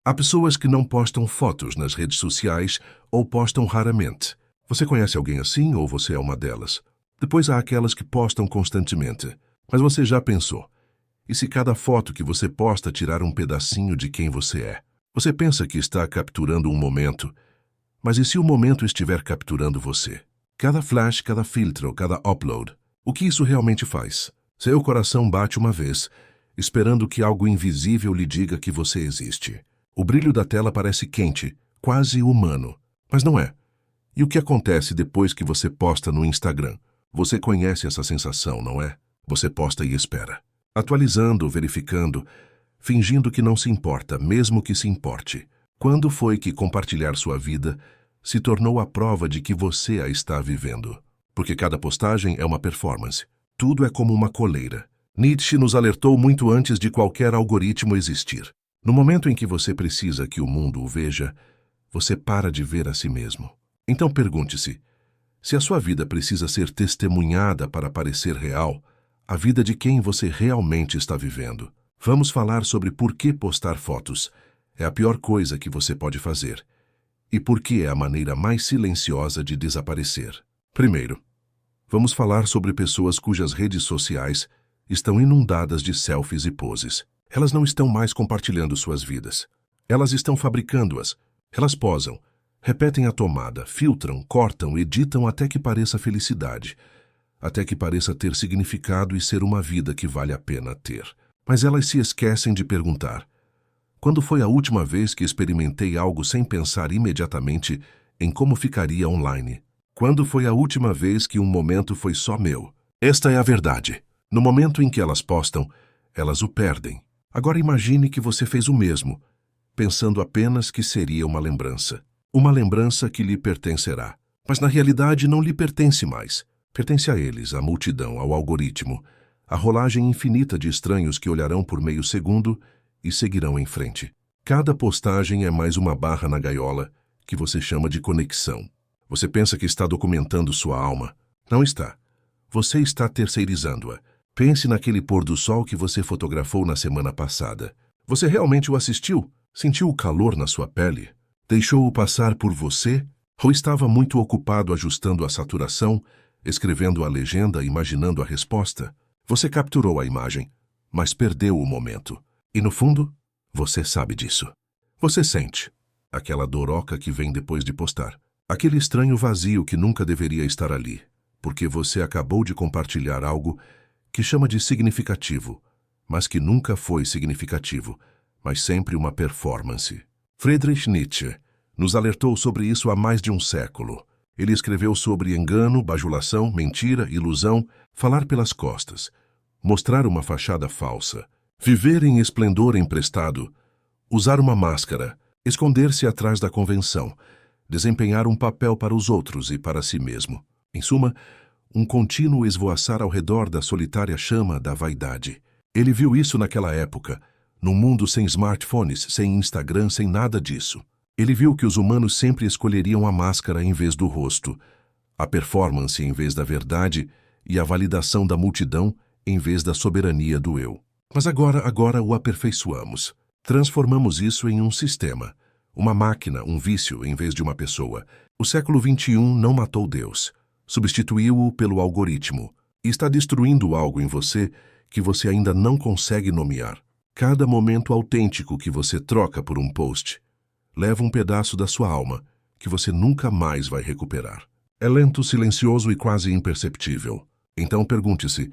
Há pessoas que não postam fotos nas redes sociais ou postam raramente. Você conhece alguém assim ou você é uma delas? Depois há aquelas que postam constantemente. Mas você já pensou? E se cada foto que você posta tirar um pedacinho de quem você é? Você pensa que está capturando um momento, mas e se o momento estiver capturando você? Cada flash, cada filtro, cada upload. O que isso realmente faz? Seu coração bate uma vez, esperando que algo invisível lhe diga que você existe. O brilho da tela parece quente, quase humano, mas não é. E o que acontece depois que você posta no Instagram? Você conhece essa sensação, não é? Você posta e espera, atualizando, verificando, fingindo que não se importa, mesmo que se importe. Quando foi que compartilhar sua vida se tornou a prova de que você a está vivendo? Porque cada postagem é uma performance. Tudo é como uma coleira. Nietzsche nos alertou muito antes de qualquer algoritmo existir. No momento em que você precisa que o mundo o veja, você para de ver a si mesmo. Então pergunte-se, se a sua vida precisa ser testemunhada para parecer real, a vida de quem você realmente está vivendo? Vamos falar sobre por que postar fotos é a pior coisa que você pode fazer e por que é a maneira mais silenciosa de desaparecer. Primeiro, vamos falar sobre pessoas cujas redes sociais estão inundadas de selfies e poses. Elas não estão mais compartilhando suas vidas. Elas estão fabricando-as. Elas posam, repetem a tomada, filtram, cortam, editam até que pareça felicidade, até que pareça ter significado e ser uma vida que vale a pena ter. Mas elas se esquecem de perguntar: quando foi a última vez que experimentei algo sem pensar imediatamente em como ficaria online? Quando foi a última vez que um momento foi só meu? Esta é a verdade. No momento em que elas postam, elas o perdem. Agora imagine que você fez o mesmo, pensando apenas que seria uma lembrança. Uma lembrança que lhe pertencerá. Mas na realidade não lhe pertence mais. Pertence a eles, à multidão, ao algoritmo, a rolagem infinita de estranhos que olharão por meio segundo e seguirão em frente. Cada postagem é mais uma barra na gaiola que você chama de conexão. Você pensa que está documentando sua alma. Não está. Você está terceirizando-a. Pense naquele pôr do sol que você fotografou na semana passada. Você realmente o assistiu? Sentiu o calor na sua pele? Deixou-o passar por você? Ou estava muito ocupado ajustando a saturação, escrevendo a legenda, imaginando a resposta? Você capturou a imagem, mas perdeu o momento. E no fundo, você sabe disso. Você sente aquela doroca que vem depois de postar. Aquele estranho vazio que nunca deveria estar ali, porque você acabou de compartilhar algo que chama de significativo, mas que nunca foi significativo, mas sempre uma performance. Friedrich Nietzsche nos alertou sobre isso há mais de um século. Ele escreveu sobre engano, bajulação, mentira, ilusão, falar pelas costas, mostrar uma fachada falsa, viver em esplendor emprestado, usar uma máscara, esconder-se atrás da convenção, desempenhar um papel para os outros e para si mesmo. Em suma, um contínuo esvoaçar ao redor da solitária chama da vaidade. Ele viu isso naquela época, num mundo sem smartphones, sem Instagram, sem nada disso. Ele viu que os humanos sempre escolheriam a máscara em vez do rosto, a performance em vez da verdade e a validação da multidão em vez da soberania do eu. Mas agora o aperfeiçoamos. Transformamos isso em um sistema, uma máquina, um vício em vez de uma pessoa. O século XXI não matou Deus. Substituiu-o pelo algoritmo e está destruindo algo em você que você ainda não consegue nomear. Cada momento autêntico que você troca por um post leva um pedaço da sua alma que você nunca mais vai recuperar. É lento, silencioso e quase imperceptível. Então pergunte-se,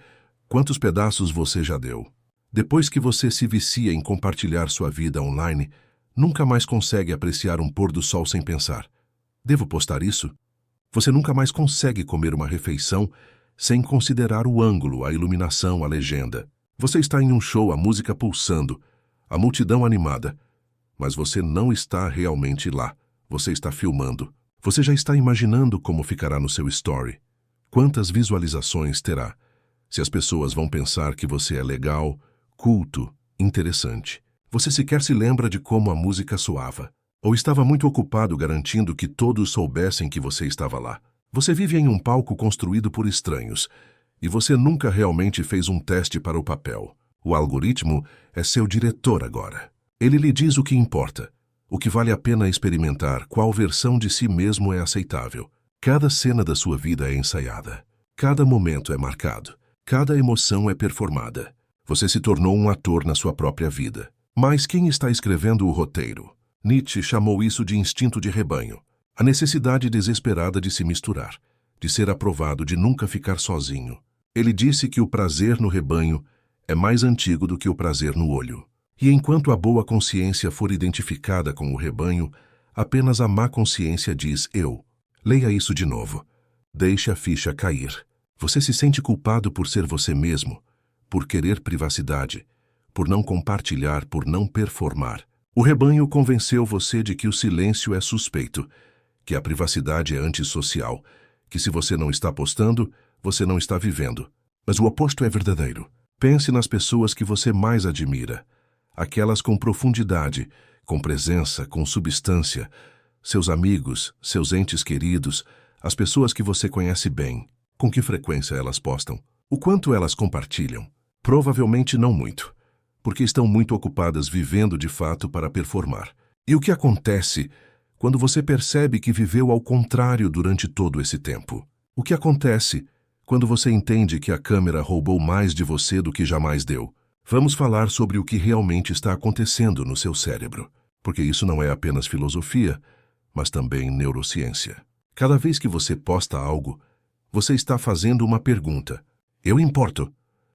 quantos pedaços você já deu? Depois que você se vicia em compartilhar sua vida online, nunca mais consegue apreciar um pôr do sol sem pensar: devo postar isso? Você nunca mais consegue comer uma refeição sem considerar o ângulo, a iluminação, a legenda. Você está em um show, a música pulsando, a multidão animada, mas você não está realmente lá. Você está filmando. Você já está imaginando como ficará no seu story. Quantas visualizações terá? Se as pessoas vão pensar que você é legal, culto, interessante. Você sequer se lembra de como a música soava. Ou estava muito ocupado garantindo que todos soubessem que você estava lá. Você vive em um palco construído por estranhos, e você nunca realmente fez um teste para o papel. O algoritmo é seu diretor agora. Ele lhe diz o que importa, O que vale a pena experimentar, qual versão de si mesmo é aceitável. Cada cena da sua vida é ensaiada. Cada momento é marcado. Cada emoção é performada. Você se tornou um ator na sua própria vida. Mas quem está escrevendo o roteiro? Nietzsche chamou isso de instinto de rebanho. A necessidade desesperada de se misturar, de ser aprovado, de nunca ficar sozinho. Ele disse que o prazer no rebanho é mais antigo do que o prazer no olho. E enquanto a boa consciência for identificada com o rebanho, apenas a má consciência diz eu. Leia isso de novo. Deixe a ficha cair. Você se sente culpado por ser você mesmo, por querer privacidade, por não compartilhar, por não performar. O rebanho convenceu você de que o silêncio é suspeito, que a privacidade é antissocial, que se você não está postando, você não está vivendo. Mas o oposto é verdadeiro. Pense nas pessoas que você mais admira. Aquelas com profundidade, com presença, com substância. Seus amigos, seus entes queridos, as pessoas que você conhece bem. Com que frequência elas postam? O quanto elas compartilham? Provavelmente não muito, porque estão muito ocupadas vivendo de fato para performar. E o que acontece quando você percebe que viveu ao contrário durante todo esse tempo? O que acontece quando você entende que a câmera roubou mais de você do que jamais deu? Vamos falar sobre o que realmente está acontecendo no seu cérebro, porque isso não é apenas filosofia, mas também neurociência. Cada vez que você posta algo, você está fazendo uma pergunta. Eu importo?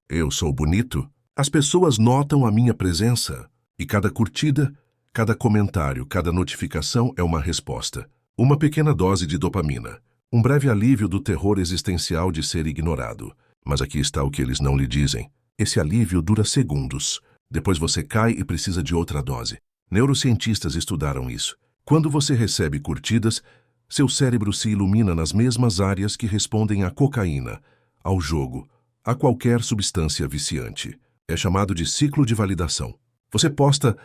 Eu sou bonito? As pessoas notam a minha presença? E cada curtida, cada comentário, cada notificação é uma resposta. Uma pequena dose de dopamina. Um breve alívio do terror existencial de ser ignorado. Mas aqui está o que eles não lhe dizem. Esse alívio dura segundos. Depois você cai e precisa de outra dose. Neurocientistas estudaram isso. Quando você recebe curtidas, seu cérebro se ilumina nas mesmas áreas que respondem à cocaína, ao jogo, a qualquer substância viciante. É chamado de ciclo de validação. Você posta,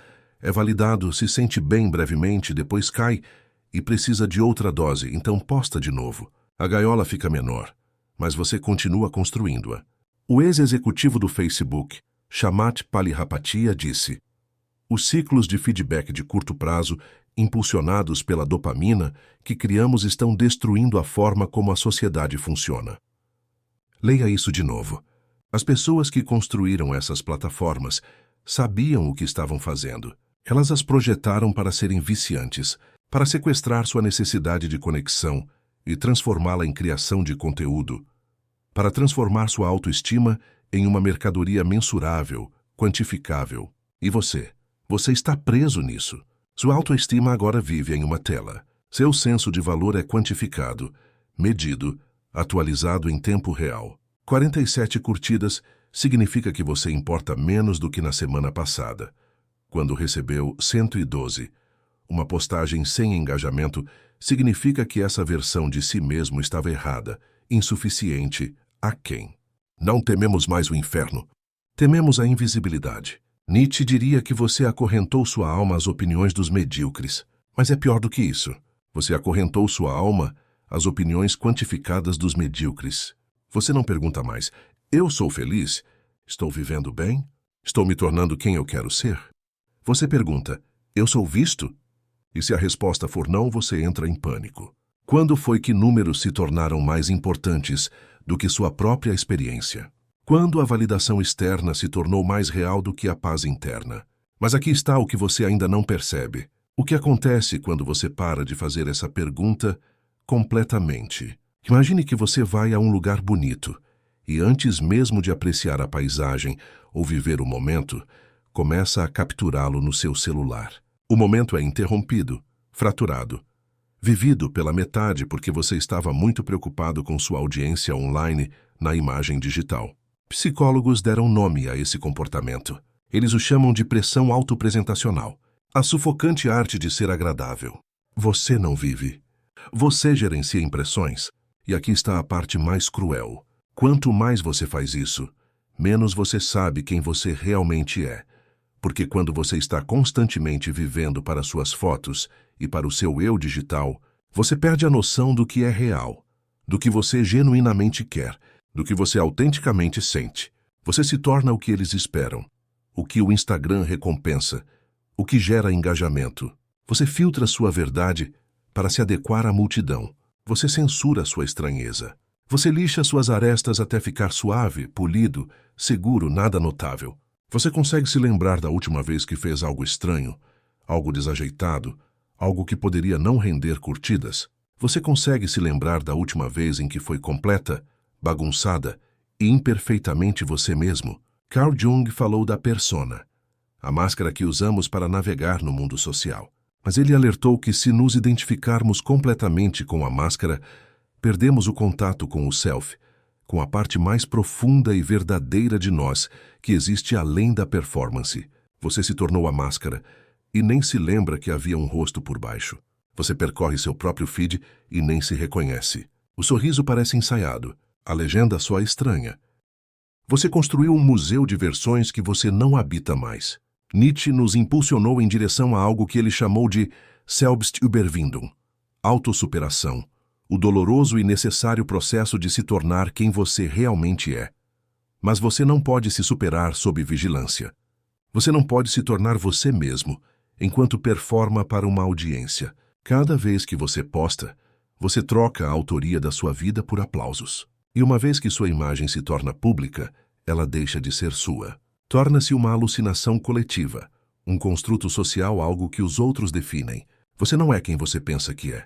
é validado, se sente bem brevemente, depois cai e precisa de outra dose, então posta de novo. A gaiola fica menor, mas você continua construindo-a. O ex-executivo do Facebook, Chamath Palihapitiya, disse: os ciclos de feedback de curto prazo, impulsionados pela dopamina que criamos, estão destruindo a forma como a sociedade funciona. Leia isso de novo. As pessoas que construíram essas plataformas sabiam o que estavam fazendo. Elas as projetaram para serem viciantes, para sequestrar sua necessidade de conexão e transformá-la em criação de conteúdo, para transformar sua autoestima em uma mercadoria mensurável, quantificável. E você? Você está preso nisso. Sua autoestima agora vive em uma tela. Seu senso de valor é quantificado, medido, atualizado em tempo real. 47 curtidas significa que você importa menos do que na semana passada, quando recebeu 112. Uma postagem sem engajamento significa que essa versão de si mesmo estava errada, insuficiente, aquém. Não tememos mais o inferno. Tememos a invisibilidade. Nietzsche diria que você acorrentou sua alma às opiniões dos medíocres. Mas é pior do que isso. Você acorrentou sua alma às opiniões quantificadas dos medíocres. Você não pergunta mais: eu sou feliz? Estou vivendo bem? Estou me tornando quem eu quero ser? Você pergunta: eu sou visto? E se a resposta for não, você entra em pânico. Quando foi que números se tornaram mais importantes do que sua própria experiência? Quando a validação externa se tornou mais real do que a paz interna? Mas aqui está o que você ainda não percebe. O que acontece quando você para de fazer essa pergunta completamente? Imagine que você vai a um lugar bonito e, antes mesmo de apreciar a paisagem ou viver o momento, começa a capturá-lo no seu celular. O momento é interrompido, fraturado, vivido pela metade porque você estava muito preocupado com sua audiência online na imagem digital. Psicólogos deram nome a esse comportamento. Eles o chamam de pressão autopresentacional, a sufocante arte de ser agradável. Você não vive. Você gerencia impressões. E aqui está a parte mais cruel. Quanto mais você faz isso, menos você sabe quem você realmente é. Porque quando você está constantemente vivendo para suas fotos e para o seu eu digital, você perde a noção do que é real, do que você genuinamente quer, do que você autenticamente sente. Você se torna o que eles esperam, o que o Instagram recompensa, o que gera engajamento. Você filtra sua verdade para se adequar à multidão. Você censura sua estranheza. Você lixa suas arestas até ficar suave, polido, seguro, nada notável. Você consegue se lembrar da última vez que fez algo estranho, algo desajeitado, algo que poderia não render curtidas? Você consegue se lembrar da última vez em que foi completa, bagunçada e imperfeitamente você mesmo? Carl Jung falou da persona, a máscara que usamos para navegar no mundo social. Mas ele alertou que se nos identificarmos completamente com a máscara, perdemos o contato com o self, com a parte mais profunda e verdadeira de nós, que existe além da performance. Você se tornou a máscara e nem se lembra que havia um rosto por baixo. Você percorre seu próprio feed e nem se reconhece. O sorriso parece ensaiado, a legenda só é estranha. Você construiu um museu de versões que você não habita mais. Nietzsche nos impulsionou em direção a algo que ele chamou de Selbstüberwindung, autossuperação, o doloroso e necessário processo de se tornar quem você realmente é. Mas você não pode se superar sob vigilância. Você não pode se tornar você mesmo enquanto performa para uma audiência. Cada vez que você posta, você troca a autoria da sua vida por aplausos. E uma vez que sua imagem se torna pública, ela deixa de ser sua. Torna-se uma alucinação coletiva, um construto social, algo que os outros definem. Você não é quem você pensa que é.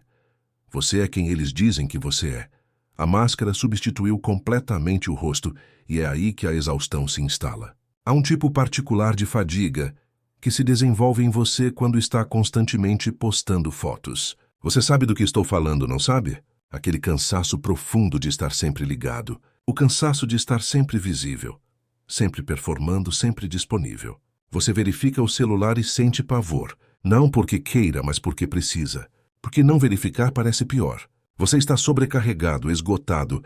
Você é quem eles dizem que você é. A máscara substituiu completamente o rosto e é aí que a exaustão se instala. Há um tipo particular de fadiga que se desenvolve em você quando está constantemente postando fotos. Você sabe do que estou falando, não sabe? Aquele cansaço profundo de estar sempre ligado. O cansaço de estar sempre visível. Sempre performando, sempre disponível. Você verifica o celular e sente pavor. Não porque queira, mas porque precisa. Porque não verificar parece pior. Você está sobrecarregado, esgotado,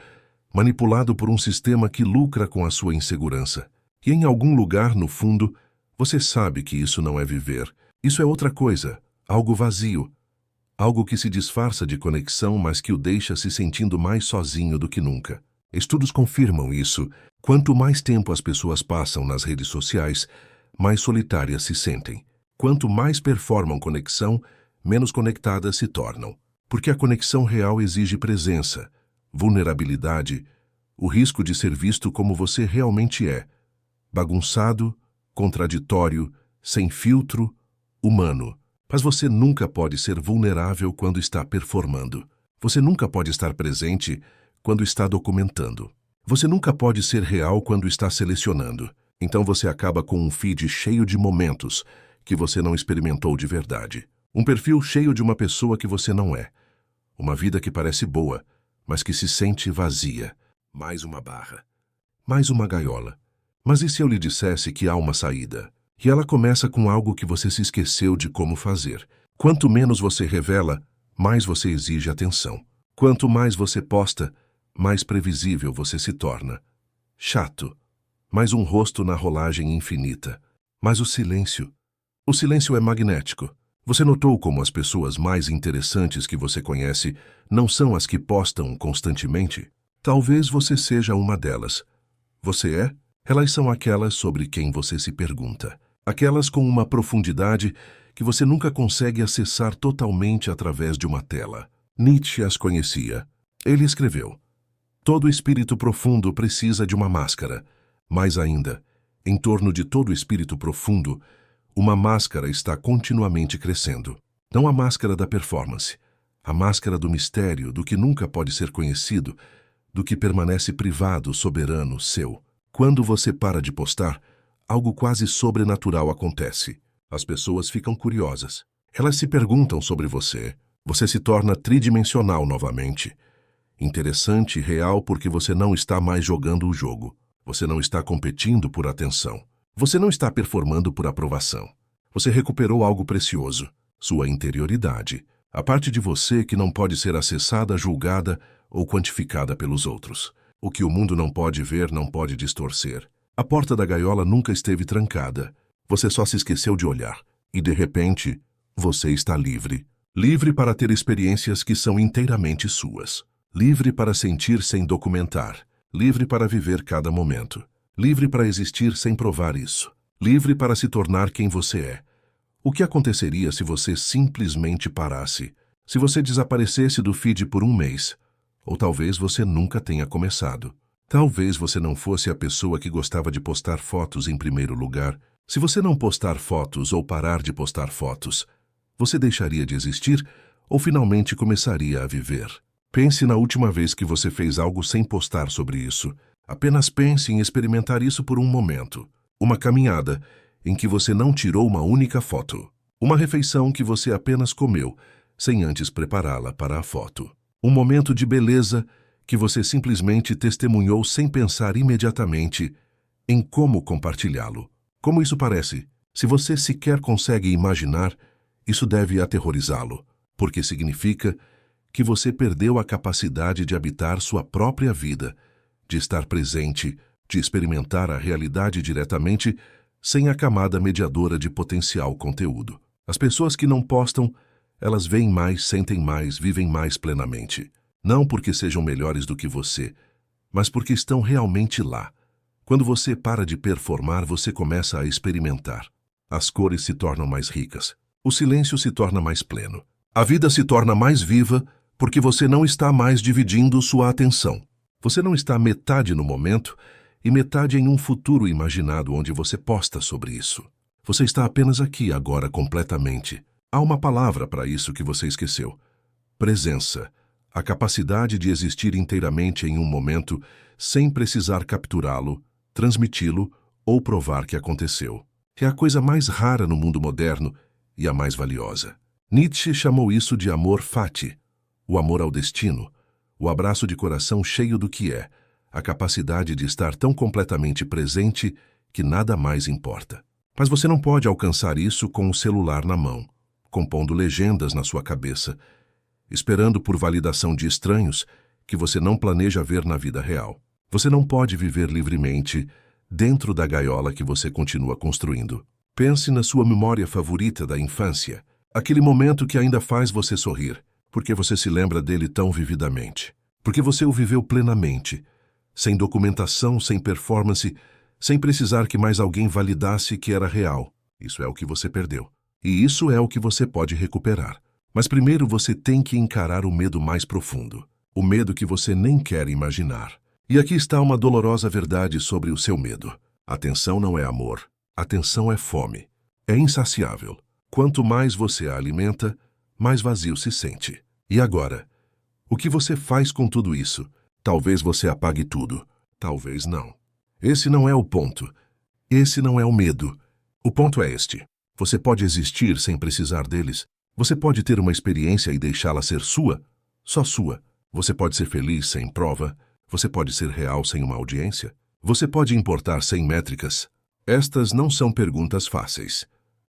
manipulado por um sistema que lucra com a sua insegurança. E em algum lugar, no fundo, você sabe que isso não é viver. Isso é outra coisa, algo vazio. Algo que se disfarça de conexão, mas que o deixa se sentindo mais sozinho do que nunca. Estudos confirmam isso. Quanto mais tempo as pessoas passam nas redes sociais, mais solitárias se sentem. Quanto mais performam conexão, menos conectadas se tornam. Porque a conexão real exige presença, vulnerabilidade, o risco de ser visto como você realmente é. Bagunçado, contraditório, sem filtro, humano. Mas você nunca pode ser vulnerável quando está performando. Você nunca pode estar presente quando está documentando. Você nunca pode ser real quando está selecionando. Então você acaba com um feed cheio de momentos que você não experimentou de verdade. Um perfil cheio de uma pessoa que você não é. Uma vida que parece boa, mas que se sente vazia. Mais uma barra. Mais uma gaiola. Mas e se eu lhe dissesse que há uma saída? E ela começa com algo que você se esqueceu de como fazer. Quanto menos você revela, mais você exige atenção. Quanto mais você posta, mais previsível você se torna. Chato. Mais um rosto na rolagem infinita. Mas o silêncio. O silêncio é magnético. Você notou como as pessoas mais interessantes que você conhece não são as que postam constantemente? Talvez você seja uma delas. Você é? Elas são aquelas sobre quem você se pergunta. Aquelas com uma profundidade que você nunca consegue acessar totalmente através de uma tela. Nietzsche as conhecia. Ele escreveu: todo espírito profundo precisa de uma máscara. Mais ainda, em torno de todo espírito profundo, uma máscara está continuamente crescendo. Não a máscara da performance, a máscara do mistério, do que nunca pode ser conhecido, do que permanece privado, soberano, seu. Quando você para de postar, algo quase sobrenatural acontece. As pessoas ficam curiosas. Elas se perguntam sobre você. Você se torna tridimensional novamente. Interessante e real porque você não está mais jogando o jogo. Você não está competindo por atenção. Você não está performando por aprovação. Você recuperou algo precioso, sua interioridade, a parte de você que não pode ser acessada, julgada ou quantificada pelos outros. O que o mundo não pode ver, não pode distorcer. A porta da gaiola nunca esteve trancada. Você só se esqueceu de olhar. E, de repente, você está livre. Livre para ter experiências que são inteiramente suas. Livre para sentir sem documentar. Livre para viver cada momento. Livre para existir sem provar isso. Livre para se tornar quem você é. O que aconteceria se você simplesmente parasse? Se você desaparecesse do feed por um mês? Ou talvez você nunca tenha começado. Talvez você não fosse a pessoa que gostava de postar fotos em primeiro lugar. Se você não postar fotos ou parar de postar fotos, você deixaria de existir ou finalmente começaria a viver? Pense na última vez que você fez algo sem postar sobre isso. Apenas pense em experimentar isso por um momento. Uma caminhada em que você não tirou uma única foto. Uma refeição que você apenas comeu, sem antes prepará-la para a foto. Um momento de beleza que você simplesmente testemunhou sem pensar imediatamente em como compartilhá-lo. Como isso parece? Se você sequer consegue imaginar, isso deve aterrorizá-lo, porque significa que você perdeu a capacidade de habitar sua própria vida, de estar presente, de experimentar a realidade diretamente, sem a camada mediadora de potencial conteúdo. As pessoas que não postam, elas veem mais, sentem mais, vivem mais plenamente. Não porque sejam melhores do que você, mas porque estão realmente lá. Quando você para de performar, você começa a experimentar. As cores se tornam mais ricas. O silêncio se torna mais pleno. A vida se torna mais viva porque você não está mais dividindo sua atenção. Você não está metade no momento e metade em um futuro imaginado onde você posta sobre isso. Você está apenas aqui agora completamente. Há uma palavra para isso que você esqueceu. Presença. A capacidade de existir inteiramente em um momento sem precisar capturá-lo, transmiti-lo ou provar que aconteceu. É a coisa mais rara no mundo moderno e a mais valiosa. Nietzsche chamou isso de amor fati, o amor ao destino, o abraço de coração cheio do que é, a capacidade de estar tão completamente presente que nada mais importa. Mas você não pode alcançar isso com o celular na mão, compondo legendas na sua cabeça, esperando por validação de estranhos que você não planeja ver na vida real. Você não pode viver livremente dentro da gaiola que você continua construindo. Pense na sua memória favorita da infância, aquele momento que ainda faz você sorrir, porque você se lembra dele tão vividamente, porque você o viveu plenamente, sem documentação, sem performance, sem precisar que mais alguém validasse que era real. Isso é o que você perdeu. E isso é o que você pode recuperar. Mas primeiro você tem que encarar o medo mais profundo, o medo que você nem quer imaginar. E aqui está uma dolorosa verdade sobre o seu medo. Atenção não é amor, atenção é fome. É insaciável. Quanto mais você a alimenta, mais vazio se sente. E agora? O que você faz com tudo isso? Talvez você apague tudo, talvez não. Esse não é o ponto. Esse não é o medo. O ponto é este. Você pode existir sem precisar deles. Você pode ter uma experiência e deixá-la ser sua, só sua. Você pode ser feliz sem prova. Você pode ser real sem uma audiência. Você pode importar sem métricas. Estas não são perguntas fáceis.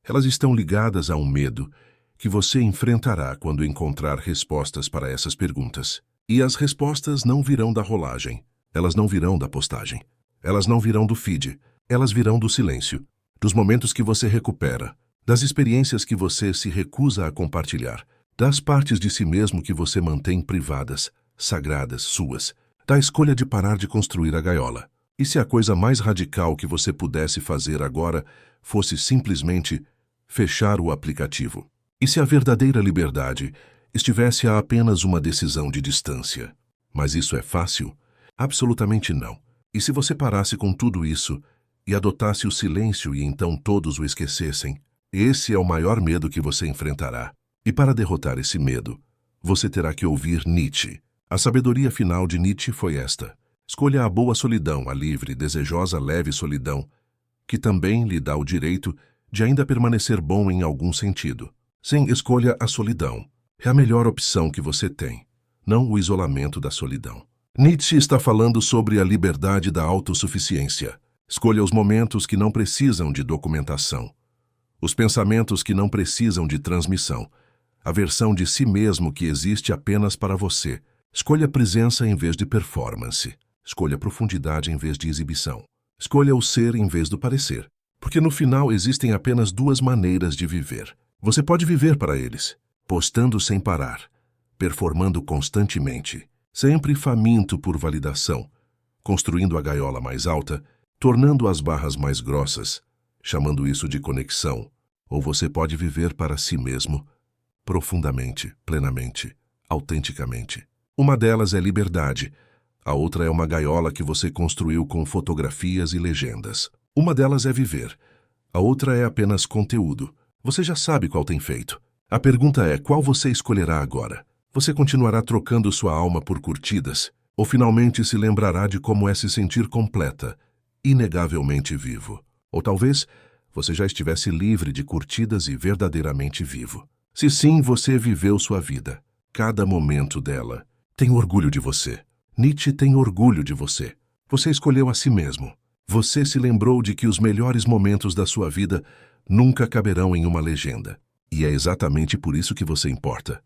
Elas estão ligadas a um medo que você enfrentará quando encontrar respostas para essas perguntas. E as respostas não virão da rolagem. Elas não virão da postagem. Elas não virão do feed. Elas virão do silêncio, dos momentos que você recupera, das experiências que você se recusa a compartilhar, das partes de si mesmo que você mantém privadas, sagradas, suas, da escolha de parar de construir a gaiola. E se a coisa mais radical que você pudesse fazer agora fosse simplesmente fechar o aplicativo? E se a verdadeira liberdade estivesse a apenas uma decisão de distância? Mas isso é fácil? Absolutamente não. E se você parasse com tudo isso e adotasse o silêncio e então todos o esquecessem? Esse é o maior medo que você enfrentará. E para derrotar esse medo, você terá que ouvir Nietzsche. A sabedoria final de Nietzsche foi esta: escolha a boa solidão, a livre, desejosa, leve solidão, que também lhe dá o direito de ainda permanecer bom em algum sentido. Sim, escolha a solidão. É a melhor opção que você tem, não o isolamento da solidão. Nietzsche está falando sobre a liberdade da autossuficiência. Escolha os momentos que não precisam de documentação, os pensamentos que não precisam de transmissão, a versão de si mesmo que existe apenas para você. Escolha presença em vez de performance. Escolha profundidade em vez de exibição. Escolha o ser em vez do parecer. Porque no final existem apenas duas maneiras de viver. Você pode viver para eles, postando sem parar, performando constantemente, sempre faminto por validação, construindo a gaiola mais alta, tornando as barras mais grossas, chamando isso de conexão, ou você pode viver para si mesmo, profundamente, plenamente, autenticamente. Uma delas é liberdade, a outra é uma gaiola que você construiu com fotografias e legendas. Uma delas é viver, a outra é apenas conteúdo. Você já sabe qual tem feito. A pergunta é, qual você escolherá agora? Você continuará trocando sua alma por curtidas? Ou finalmente se lembrará de como é se sentir completa, inegavelmente vivo? Ou talvez você já estivesse livre de curtidas e verdadeiramente vivo? Se sim, você viveu sua vida, cada momento dela. Tenho orgulho de você. Nietzsche tem orgulho de você. Você escolheu a si mesmo. Você se lembrou de que os melhores momentos da sua vida nunca caberão em uma legenda. E é exatamente por isso que você importa.